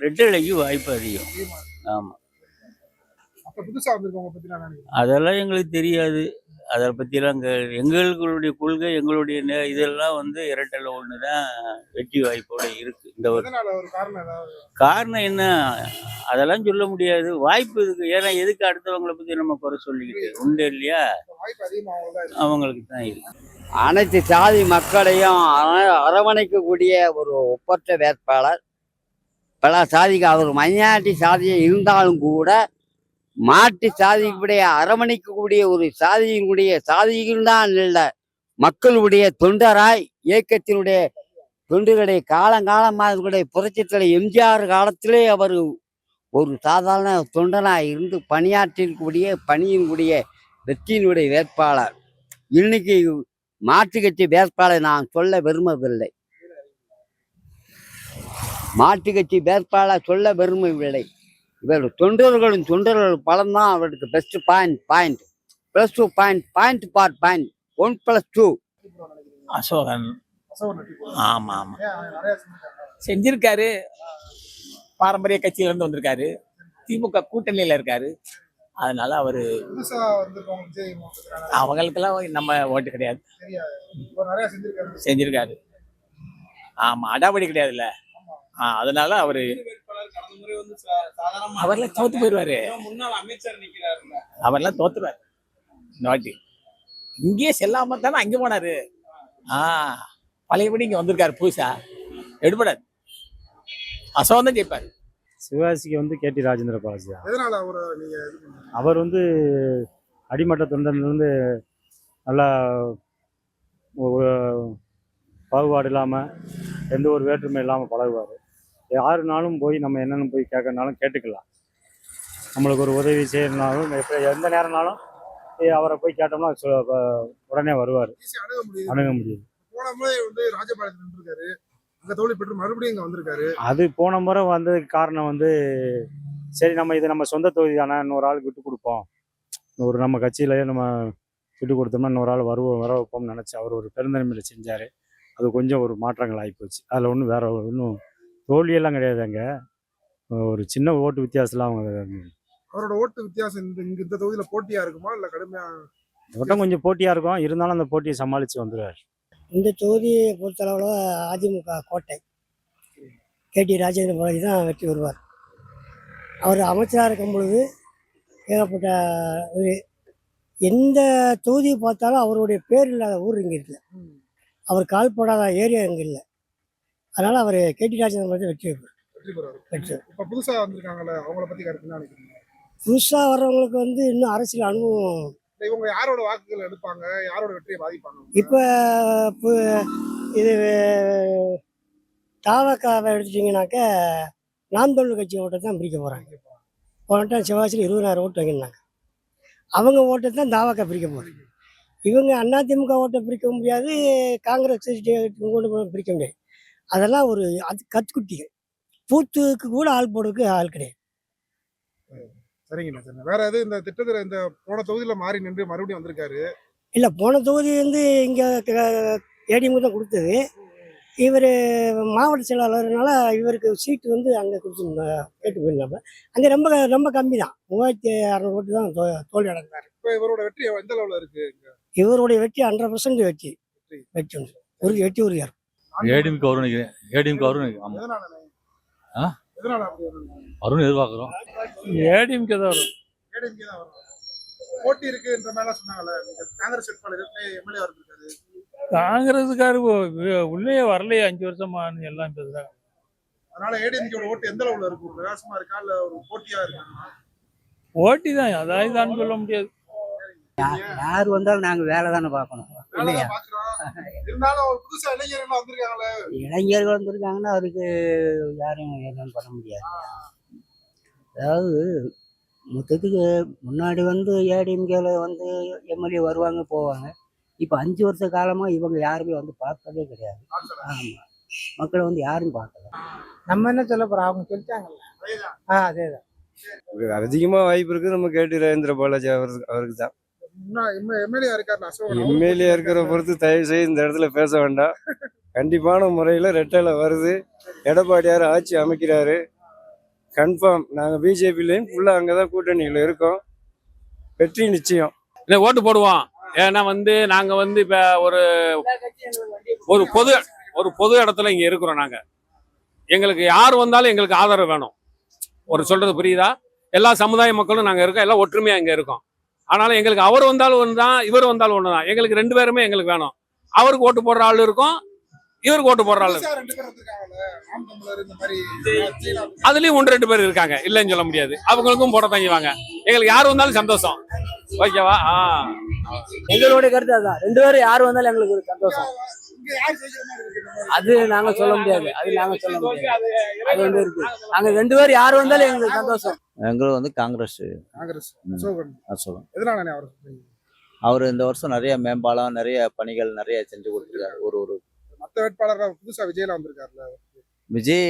ரெட்டலைக்கு வாய்ப்பு அதிகம். ஆமாம். அதெல்லாம் எங்களுக்கு தெரியாது. அதை பற்றிலாம் எங்களுடைய கொள்கை, எங்களுடைய இதெல்லாம் இரட்டலை ஒன்று தான் வெற்றி வாய்ப்போடு இருக்குது. இந்த ஒரு காரணம் என்ன, அதெல்லாம் சொல்ல முடியாது. வாய்ப்பு இருக்குது. ஏன்னா எதுக்கு அடுத்தவங்களை பற்றி நம்ம குறை சொல்லிக்கிட்டு உண்டு இல்லையா? அவங்களுக்கு தான் இருக்குது. அனைத்து சாதி மக்களையும் அரவணைக்கக்கூடிய ஒரு ஒப்பற்ற வேட்பாளர். பல சாதிக்கு அவர் மைனாரிட்டி சாதியை இருந்தாலும் கூட மாட்டு சாதிக்குடைய அரவணைக்கக்கூடிய ஒரு சாதிகள் தான் இல்லை, மக்களுடைய தொண்டராய் இயக்கத்தினுடைய தொண்டுகளை காலங்காலமாக புரட்சித்தலை எம்ஜிஆர் காலத்திலே அவர் ஒரு சாதாரண தொண்டனாய் இருந்து பணியாற்றிக்கூடிய பணியினுடைய வெற்றியினுடைய வேட்பாளர். இன்னைக்கு மாற்று கட்சி வேட்பாளர் நான் சொல்ல விரும்பவில்லை, மாற்று கட்சி வேட்பாளர் சொல்ல விரும்பவில்லை. இவர் தொண்டர்கள் பலம்தான் அவருக்கு பெஸ்ட் பாயிண்ட் +2 பாயிண்ட் 1+2. அசோகன். ஆமா ஆமா செஞ்சிருக்காரு. பாரம்பரிய கட்சியில இருந்து வந்திருக்காரு, திமுக கூட்டணியில இருக்காரு. அதனால அவரு அவங்களுக்கெல்லாம் நம்ம ஓட்டு கிடையாது. செஞ்சிருக்காரு. ஆமா, அடாவடி கிடையாதுல்ல. அதனால அவரு அவர்லாம் தோத்து போயிடுவாரு. அவர்லாம் தோத்துருவாரு இந்த வாட்டி. இங்கேயே செல்லாம தானே அங்கே போனாரு. பழையபடி இங்க வந்திருக்காரு புதுசா, எடுபடாது. அசோகம் தான் ஜெயிப்பாரு. சிவாஜிக்கு கேடி ராஜேந்திர பாலாஜி. அவர் அடிமட்ட தொண்டர்லேருந்து நல்லா பாகுபாடு இல்லாமல் எந்த ஒரு வேற்றுமை இல்லாமல் பழகுவார். யாருனாலும் போய் நம்ம என்னென்னு போய் கேட்கறனாலும் கேட்டுக்கலாம். நம்மளுக்கு ஒரு உதவி செய்யணுனாலும் எந்த நேரம்னாலும் அவரை போய் கேட்டோம்னா உடனே வருவார், அணுக முடியும். அது போன முறை வந்ததுக்கு காரணம் சரி நம்ம சொந்த தொகுதி தானே, இன்னொரு ஆளுக்கு விட்டு கொடுப்போம், நம்ம கட்சியிலேயே நம்ம விட்டு கொடுத்தோம்னா இன்னொரு ஆள் வர வைப்போம்னு நினச்சி அவர் ஒரு பெருந்தன்மையில் செஞ்சார். அது கொஞ்சம் ஒரு மாற்றங்கள் ஆகிப்போச்சு. அதில் ஒன்றும் வேற ஒன்றும் தோல்வியெல்லாம் கிடையாது. அங்கே ஒரு சின்ன ஓட்டு வித்தியாசம்லாம் அவரோட ஓட்டு வித்தியாசம் இந்த தொகுதியில் போட்டியா இருக்குமா இல்லை கடுமையாக? ஓட்டம் கொஞ்சம் போட்டியாக இருக்கும், இருந்தாலும் அந்த போட்டியை சமாளித்து வந்துடுவார். இந்த தொகுதியை பொறுத்தளவில் அதிமுக கோட்டை கேடி ராஜேந்திர பாலாஜி தான் வெற்றி வருவார். அவர் அமைச்சராக இருக்கும் பொழுது ஏகப்பட்ட எந்த தொகுதியை பார்த்தாலும் அவருடைய பேர் இல்லாத ஊர் இங்கே இல்லை, அவர் கால் போடாத ஏரியா இங்கே இல்லை. அதனால் அவர் கேடி ராஜேந்திர பாலாஜி வெற்றி வருவார். இப்போ புதுசாக வந்திருக்காங்கல்ல, அவங்கள பற்றி கருத்து என்ன நினைக்கிறீங்க? புதுசாக வர்றவங்களுக்கு இன்னும் அரசியல் அனுபவம். இவங்க யாரோட வாக்குகள் எடுப்பாங்க, யாரோட வெற்றியை பாதிப்பாங்க? இப்போ இது தாவக்காவை எடுத்துட்டிங்கனாக்க நாம் தமிழர் கட்சி ஓட்டை தான் பிரிக்க போகிறாங்க. போன டைம் சிவாஜியில் 20,000 ஓட்டு வாங்கியிருந்தாங்க. அவங்க ஓட்டை தான் தாவக்கா பிரிக்க போகிறாங்க. இவங்க அதிமுக ஓட்டை பிரிக்க முடியாது, காங்கிரஸ் கொண்டு பிரிக்க முடியாது. அதெல்லாம் ஒரு கத்துக்குட்டிகள். பூத்துக்கு கூட ஆள் போடுறதுக்கு ஆள் கிடையாது. சரிங்கண்ணா, சரிண்ணா. வேற எது இந்த திட்டத்தில் இந்த போன தொகுதியில் மாறி நின்று மறுபடியும் வந்திருக்காரு? இல்லை, போன தொகுதி இங்கே ஏடிஎம் தான் கொடுத்தது. இவர் மாவட்ட செயலாளர்னால இவருக்கு சீட்டு அங்கே கொடுத்து கேட்டு போயிருந்தாங்க. அங்கே ரொம்ப ரொம்ப கம்மி தான், 3600 ஓட்டு தான் தோல்வி அடைந்தார். இப்போ இவரோட வெற்றி எந்த அளவில் இருக்கு? இவருடைய வெற்றி 100% வெற்றி உறுதியாக இருக்கும். ஏடிஎம்கே வரும் நினைக்கிறேன். ஏடிஎம்கே வரும் நினைக்கிறேன். அருண் எதிர்பார்க்குறோம். ஏடிஎம்கே தான் வரும். ஏடிஎம்கே தான் வரும். போட்டி இருக்குன்ற மேல சொன்னாங்கல்ல, காங்கிரஸ் வேட்பாளர் எம்எல்ஏ இருக்காரு. காங்கிரஸுக்காரு உள்ளே வரலையே 5 வருஷமா எல்லாம் பேசுறாங்க. அதனால ஏடிஎம்கேட ஓட்டு எந்த அளவுல இருக்கும்? பிரகாசமா இருக்கா இல்ல ஒரு போட்டியா இருக்கா? போட்டி தான், அதான் சொல்ல முடியாது. யார் வந்தாலும் நாங்கள் வேலை தானே பார்க்கணும் இல்லையா? இளைஞர்கள் வந்திருக்காங்கன்னா அதுக்கு யாரும் என்னன்னு பண்ண முடியாது. அதாவது மொத்தத்துக்கு முன்னாடி ஏடிஎம்கேல எம்எல்ஏ வருவாங்க போவாங்க. இப்போ 5 வருஷ காலமாக இவங்க யாருமே பார்த்ததே கிடையாது. ஆமாம், மக்களை யாரும் பார்க்கல. நம்ம என்ன சொல்ல போகிறோம், அவங்க சொல்லிட்டாங்கல்ல. அதேதான். அதிகமாக வாய்ப்பு இருக்குது நம்ம கேடி ராஜேந்திர பாலாஜி அவருக்கு தான். எம்எல்ஏ இருக்கிற பொறுத்து தயவு செய்து இந்த இடத்துல பேச வேண்டாம். கண்டிப்பான முறையில் ரெட்டலை வருது. எடப்பாடியார் ஆட்சி அமைக்கிறாரு. கன்ஃபார்ம் நாங்கள் பிஜேபிலையும் ஃபுல்லாக அங்கே தான் கூட்டணியில் இருக்கோம். வெற்றி நிச்சயம். ஓட்டு போடுவோம். ஏன்னா நாங்கள் இப்போ ஒரு ஒரு பொது ஒரு பொது இடத்துல இங்கே இருக்கிறோம். நாங்கள் எங்களுக்கு யார் வந்தாலும் எங்களுக்கு ஆதரவு வேணும். ஒரு சொல்றது புரியுதா? எல்லா சமுதாய மக்களும் நாங்கள் இருக்கோம், எல்லாம் ஒற்றுமையாக இங்கே இருக்கோம். ஆனாலும் எங்களுக்கு அவர் வந்தாலும் ஒன்று தான், இவர் வந்தாலும் ஒன்று தான். எங்களுக்கு 2 பேருமே எங்களுக்கு வேணும். அவருக்கு ஓட்டு போடுற ஆள் இருக்கும், இவருக்கு ஓட்டு போடுற ஆள் இருக்கும். 2 பேர் இருக்காங்கல்ல, நாம் தமிழர் இந்த மாதிரி அதுலயும் 1-2 பேர் இருக்காங்க, இல்லைன்னு சொல்ல முடியாது. அவங்களுக்கும் போட தங்கிவாங்க. எங்களுக்கு யார் வந்தாலும் சந்தோஷம். ஓகேவா? எங்களுடைய கருத்து அதுதான். 2 பேரும் யார் வந்தாலும் எங்களுக்கு ஒரு சந்தோஷம். இங்க யார் ஜெயிக்கிற மாதிரி இருக்கு இந்த மாதிரி? அது நாங்க சொல்ல முடியாது. அது வந்து இருக்கு. நாங்க 2 பேரும் யார் வந்தாலும் எங்களுக்கு சந்தோஷம். எங்களுக்கு காங்கிரஸ். காங்கிரஸ் அசோகன். சொல்லுவோம். எதனால அவர் சொல்றீங்க? அவர் இந்த வருஷம் நிறைய மேம்பாலம், நிறைய பணிகள் நிறைய செஞ்சு கொடுத்துருக்காரு. ஒரு மத்த வேட்பாளர் புதுசா விஜயலாம் வந்திருக்காருல்ல. விஜய்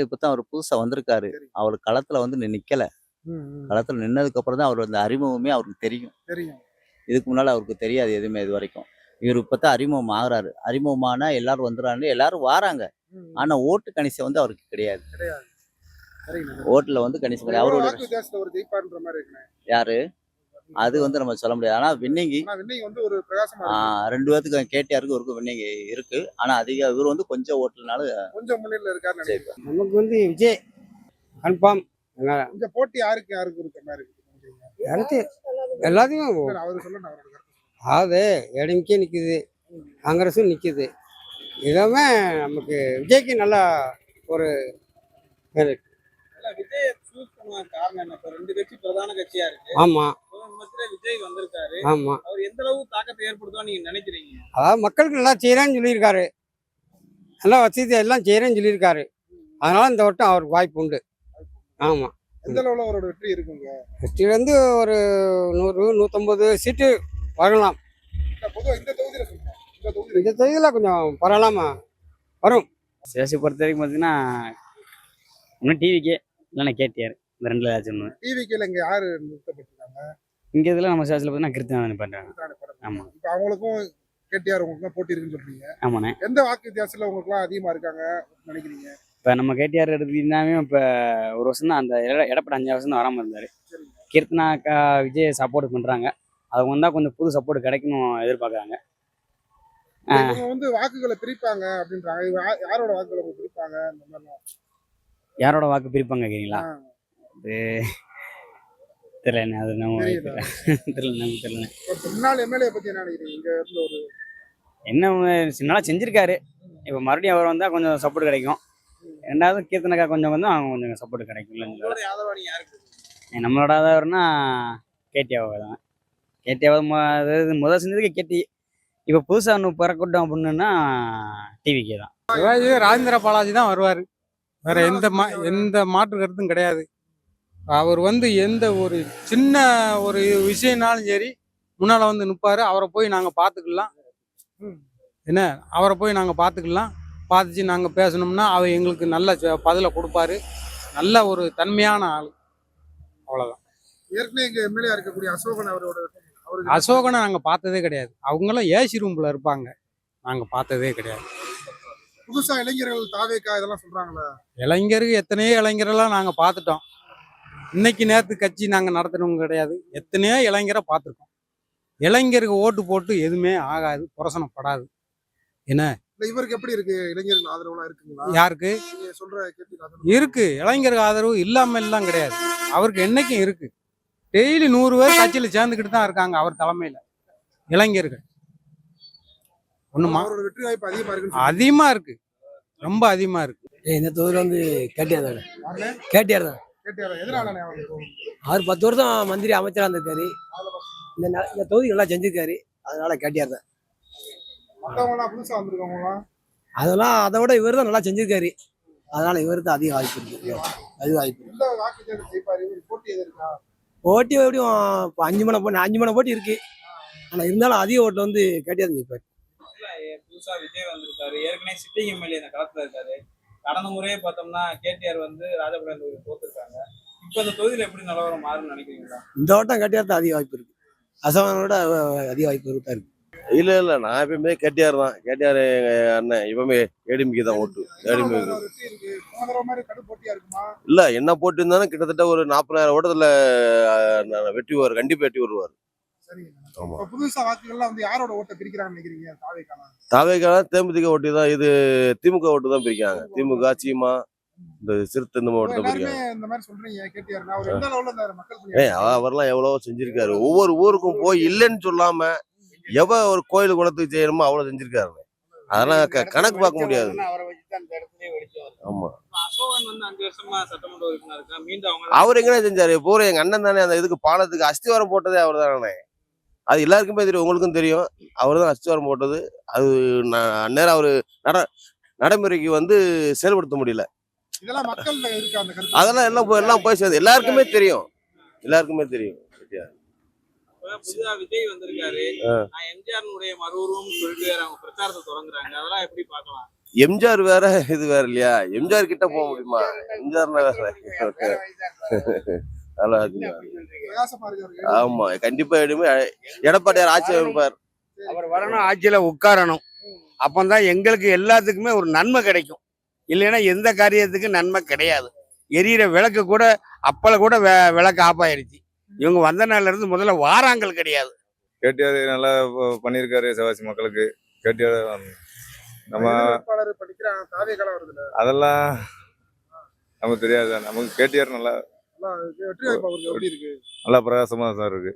இப்பதான் அவர் புதுசா வந்திருக்காரு. அவர் களத்துல நிக்கல. களத்துல நின்னதுக்கு அப்புறம் தான் அவர் அறிமுகமே அவருக்கு தெரியும். இதுக்கு முன்னால அவருக்கு தெரியாது எதுவுமே இது வரைக்கும். இவர் இப்பதான் அறிமுகம் ஆகுறாரு. அறிமுகமானா எல்லாரும் வந்துடுறாங்க, எல்லாரும் வாராங்க. ஆனா ஓட்டு கணிசை அவருக்கு கிடையாது. ஓட்டுல கணிசை கிடையாது. அவரோட ஒரு ஜெயிப்பார்ன்ற மாதிரி இருக்கு. யாரு அது நம்ம சொல்ல முடியாது. ஆனா வின்னிங்கி ஒரு பிரகாசமா 2 பேத்துக்கு கேடிஆருக்கு ஒரு வின்னிங் இருக்கு. ஆனா அதிக இவர் கொஞ்சம் ஓட்டுனாலும் கொஞ்சம் முன்னிலையில இருக்காரு. நமக்கு விஜய் கன்ஃபார்ம். இந்த போட்டி யாருக்கு இருக்க மாதிரி கருத்து எல்லாத்தையும் அவரு சொல்லணும். அவரோட அதாவது ஏடிஎம்கே நிற்குது, காங்கிரஸும் நிற்குது. எல்லாமே நமக்கு விஜய்க்கு நல்லா ஒரு விஜய் சூஸ் பண்ண காரணம் என்ன? 2 கட்சி பிரதான கட்சியா இருக்கு. ஆமா, விஜய் வந்திருக்காரு. ஆமா. அவர் எந்த அளவு தாக்கத்தை ஏற்படுத்தும் நீங்க நினைக்கிறீங்க? அதாவது மக்களுக்கு நல்லா செய்யறேன்னு சொல்லியிருக்காரு. நல்லா வசதி எல்லாம் செய்யறேன்னு சொல்லியிருக்காரு. அதனால இந்த வட்டம் அவருக்கு வாய்ப்பு உண்டு. ஆமா. எந்த அளவுல அவரோட வெற்றி இருக்குங்க? வெற்றி ஒரு 100-150 சீட்டு வரலாம். இந்த தொகுதியில் கொஞ்சம் பரவாயில்லாம வரும். சேசி பொறுத்த வரைக்கும் பார்த்தீங்கன்னா இன்னும் டிவிக்கே இல்லைன்னா கேடிஆர், இந்த 2 ஏதாச்சும் ஒன்று. டிவிக்கேல இங்கே யார் நிறுத்தப்பட்டிருக்காங்க? இங்கே இதில் நம்ம சேசில் பார்த்தீங்கன்னா கிருத்தியானந்த் பண்ணுறாங்க. ஆமாம். இப்போ அவங்களுக்கும் கேடிஆர் உங்களுக்குலாம் போட்டி இருக்குன்னு சொல்றீங்க. ஆமாண்ணே. எந்த வாக்கு வித்தியாசத்தில் உங்களுக்குலாம் அதிகமாக இருக்காங்க நினைக்கிறீங்க? இப்போ நம்ம கேடிஆர் எடுத்துக்கிட்டாமே இப்போ ஒரு வருஷம் தான், அந்த எடப்பாடி 5 வருஷம் தான் வராமல் இருந்தார். கீர்த்தனாக்கா விஜய் சப்போர்ட் பண்ணுறாங்க. அவங்க வந்தால் கொஞ்சம் புது சப்போர்ட் கிடைக்கணும் எதிர்பார்க்குறாங்க. வாக்குகளை பிரிப்பாங்க அப்படின்றாங்க. யாரோட வாக்குகளை பிரிப்பாங்க? இந்த மாதிரிலாம் யாரோட வாக்கு பிரிப்பாங்க கேட்குறீங்களா? அது தெரியல. அது நம்ம தெரியல. முன்னாள் எம்எல்ஏ பற்றி என்ன நினைக்கிறீங்க? இங்கே இருந்து ஒரு என்ன நல்லா செஞ்சுருக்காரு. இப்போ மறுபடியும் அவர் வந்தால் கொஞ்சம் சப்போர்ட் கிடைக்கும். 2வது கீர்த்தனக்கா கொஞ்சம் அவங்க கொஞ்சம் சப்போர்ட் கிடைக்கும். நம்மளோட ஆதரவுனா கேடிஆர் தான். கேடிஆர் முதல் செஞ்சதுக்கு கேடி. இப்போ புதுசாக ஒன்று பிறக்கட்டும் அப்படின்னா டிவிக்கே தான். ராஜேந்திர பாலாஜி தான் வருவார். வேற எந்த மாற்று கருத்தும் கிடையாது. அவர் எந்த ஒரு சின்ன ஒரு விஷயம்னாலும் சரி முன்னால் நிற்பாரு. அவரை போய் நாங்கள் பார்த்துக்கலாம். என்ன, அவரை போய் நாங்கள் பார்த்துக்கலாம். பார்த்துச்சு நாங்கள் பேசணும்னா அவர் எங்களுக்கு நல்ல பதிலை கொடுப்பாரு. நல்ல ஒரு தன்மையான ஆள். அவ்வளோதான். ஏற்கனவே இங்கே எம்எல்ஏ இருக்கக்கூடிய அசோகன் அசோகனை நாங்கள் பார்த்ததே கிடையாது. அவங்களாம் ஏசி ரூம்ல இருப்பாங்க. நாங்கள் பார்த்ததே கிடையாது. புதுசா இளைஞர்கள் தாவேக்கா இதெல்லாம் சொல்றாங்களே. இளைஞருக்கு எத்தனையோ இளைஞரெல்லாம் நாங்கள் பார்த்துட்டோம். இன்னைக்கு நேரத்து கட்சி நாங்கள் நடத்துனவங்க கிடையாது. எத்தனையோ இளைஞரை பார்த்துருக்கோம். இளைஞருக்கு ஓட்டு போட்டு எதுவுமே ஆகாது, புரசனப்படாது. என்ன இவருக்கு எப்படி இருக்கு? இளைஞர்கள் ஆதரவுலாம் இருக்குங்களா? யாருக்கு சொல்ற இருக்கு? இளைஞருக்கு ஆதரவு இல்லாம எல்லாம் கிடையாது. அவருக்கு என்னைக்கும் இருக்கு. டெய்லி 100 பேர் கட்சியில் சேர்ந்துக்கிட்டு தான் இருக்காங்க அவர் தலைமையில. இளைஞர்கள் ஒண்ணுமா வெற்றி வாய்ப்பு அதிகமா இருக்கு. ரொம்ப அதிகமா இருக்கு. இந்த தொகுதியில் கேடிஆர் தான். அவர் 10 வருஷம் மந்திரி அமைச்சராக இருந்திருக்காரு. இந்த தொகுதி நல்லா செஞ்சிருக்காரு. அதனால கேடிஆர் தான். அதெல்லாம் அதை விட இவர் தான் நல்லா செஞ்சிருக்காரு. அதனால இவரு தான் அதிக வாய்ப்பு இருக்கு. அது வாய்ப்பு போட்டி எப்படியும் 5 மணி போட்டி இருக்கு. ஆனா இருந்தாலும் அதிக ஓட்டுல கேடிஆர் ஜெயிப்பாரு. புதுசா விஜய் வந்திருக்காரு. ஏற்கனவே சிட்டிங் எம்எல்ஏ இந்த களத்துல இருக்காரு. கடந்த முறையே பார்த்தோம்னா கேடிஆர் ராஜபாளையம் தொகுதியில் தோத்துருக்காங்க. இப்போ இந்த தொகுதியில் எப்படி நிலவரம் மாறும்னு நினைக்கிறீங்களா? இந்த வட்டம் கேடிஆர் தான் அதிக வாய்ப்பு இருக்கு. அசோகனோட அதிக வாய்ப்பு தான் இருக்கு. இல்ல இல்ல நான் எப்பயுமே கேடிஆர் தான். கேடிஆர் எங்க அண்ணன் எப்பவுமே ஏடிஎம்கே தான் ஓட்டு. ஏடிஎம்கே வெற்றி இருக்கு போன தடவை மாதிரி கடும் போட்டியா இருக்குமா? இல்ல என்ன போட்டு இருந்தாலும் கிட்டத்தட்ட ஒரு 40,000 ஓட்டத்துல வெற்றி வருவார். கண்டிப்பா வெற்றி வருவார். சரிங்க. ஆமா. இப்ப புதுசா வாக்குகள்லாம் வந்து யாரோட ஓட்டை பிரிக்கிறாங்கன்னு நினைக்கிறீங்க? தாவேக்காலாம். தாவேக்காலாம் தேமுதிக ஓட்டு தான். இது திமுக ஓட்டு தான் பிரிக்காங்க. திமுக சீமா இந்த சிறுத்தை இந்த ஓட்டு தான் எல்லாருமே பிரிக்காங்க. இந்த மாதிரி சொல்றீங்க கேடிஆர். அவர் எந்த லெவல்ல இந்த மக்கள் பணி அவர்லாம் எவ்வளவோ செஞ்சிருக்காரு. ஒவ்வொரு ஊருக்கும் போய் இல்லைன்னு சொல்லாம ஒரு கோயில் குளத்துக்கு செய்யணுமோ அவ்வளவு செஞ்சிருக்காரு. அதெல்லாம் கணக்கு பார்க்க முடியாது. ஆமா. அசோகன் வந்து 5 வருஷமா சட்டமன்ற உறுப்பினர் இருக்கா. மீண்டும் அவங்க அவர் எங்கடா செஞ்சாரு? பூரா எங்க அண்ணன் தானே அந்த இதுக்கு பாலத்துக்கு அஸ்திவாரம் போட்டதே அவர் தானே. அது எல்லாருக்குமே தெரியும். உங்களுக்கும் தெரியும். அவர் தான் அஸ்திவாரம் போட்டது. அது அந்நேரம் அவரு நடைமுறைக்கு வந்து செயல்படுத்த முடியல. இதெல்லாம் மக்கள் இருக்கா அந்த கருத்து? அதெல்லாம் எல்லாம் போய் சேர்ந்து எல்லாருக்குமே தெரியும். எல்லாருக்குமே தெரியும். புதுசா விஜய் வந்திருக்காரு. நான் எம்ஜிஆர் உடைய மறுஉருவம் சொல்லிட்டு அவங்க பிரச்சாரத்தை தொடங்குறாங்க. அதெல்லாம் எப்படி பார்க்கலாம்? எம்ஜிஆர் வேற இது வேற இல்லையா? எம்ஜிஆர் கிட்ட போக முடியுமா? எம்ஜிஆர்னா வேற. நல்லா இருக்குங்க. பிரகாசமா இருக்காரு. ஆமா கண்டிப்பா எடப்பாடியார் ஆட்சி அமைப்பார். அவர் வரணும், ஆட்சியில உட்காரணும். அப்பந்தான் எங்களுக்கு எல்லாத்துக்குமே ஒரு நன்மை கிடைக்கும். இல்லைன்னா எந்த காரியத்துக்கு நன்மை கிடையாது. எரியிற விளக்கு கூட அப்பள கூட விளக்கு ஆஃப் ஆயிடுச்சு. இவங்க வந்த நாள்ல இருந்து முதல்ல வாராங்கள் கிடையாது. கேடிஆர் நல்லா பண்ணியிருக்காரு சிவாசி மக்களுக்கு. கேடிஆர் நம்ம வேட்பாளர் படிக்கிறாங்க. தாவேக்காலாம் வருதுல. அதெல்லாம் நமக்கு தெரியாது. நமக்கு கேடிஆர் நல்லா வெற்றி வாய்ப்பு அவருக்கு எப்படி இருக்கு? நல்லா பிரகாசமா தான் இருக்கு.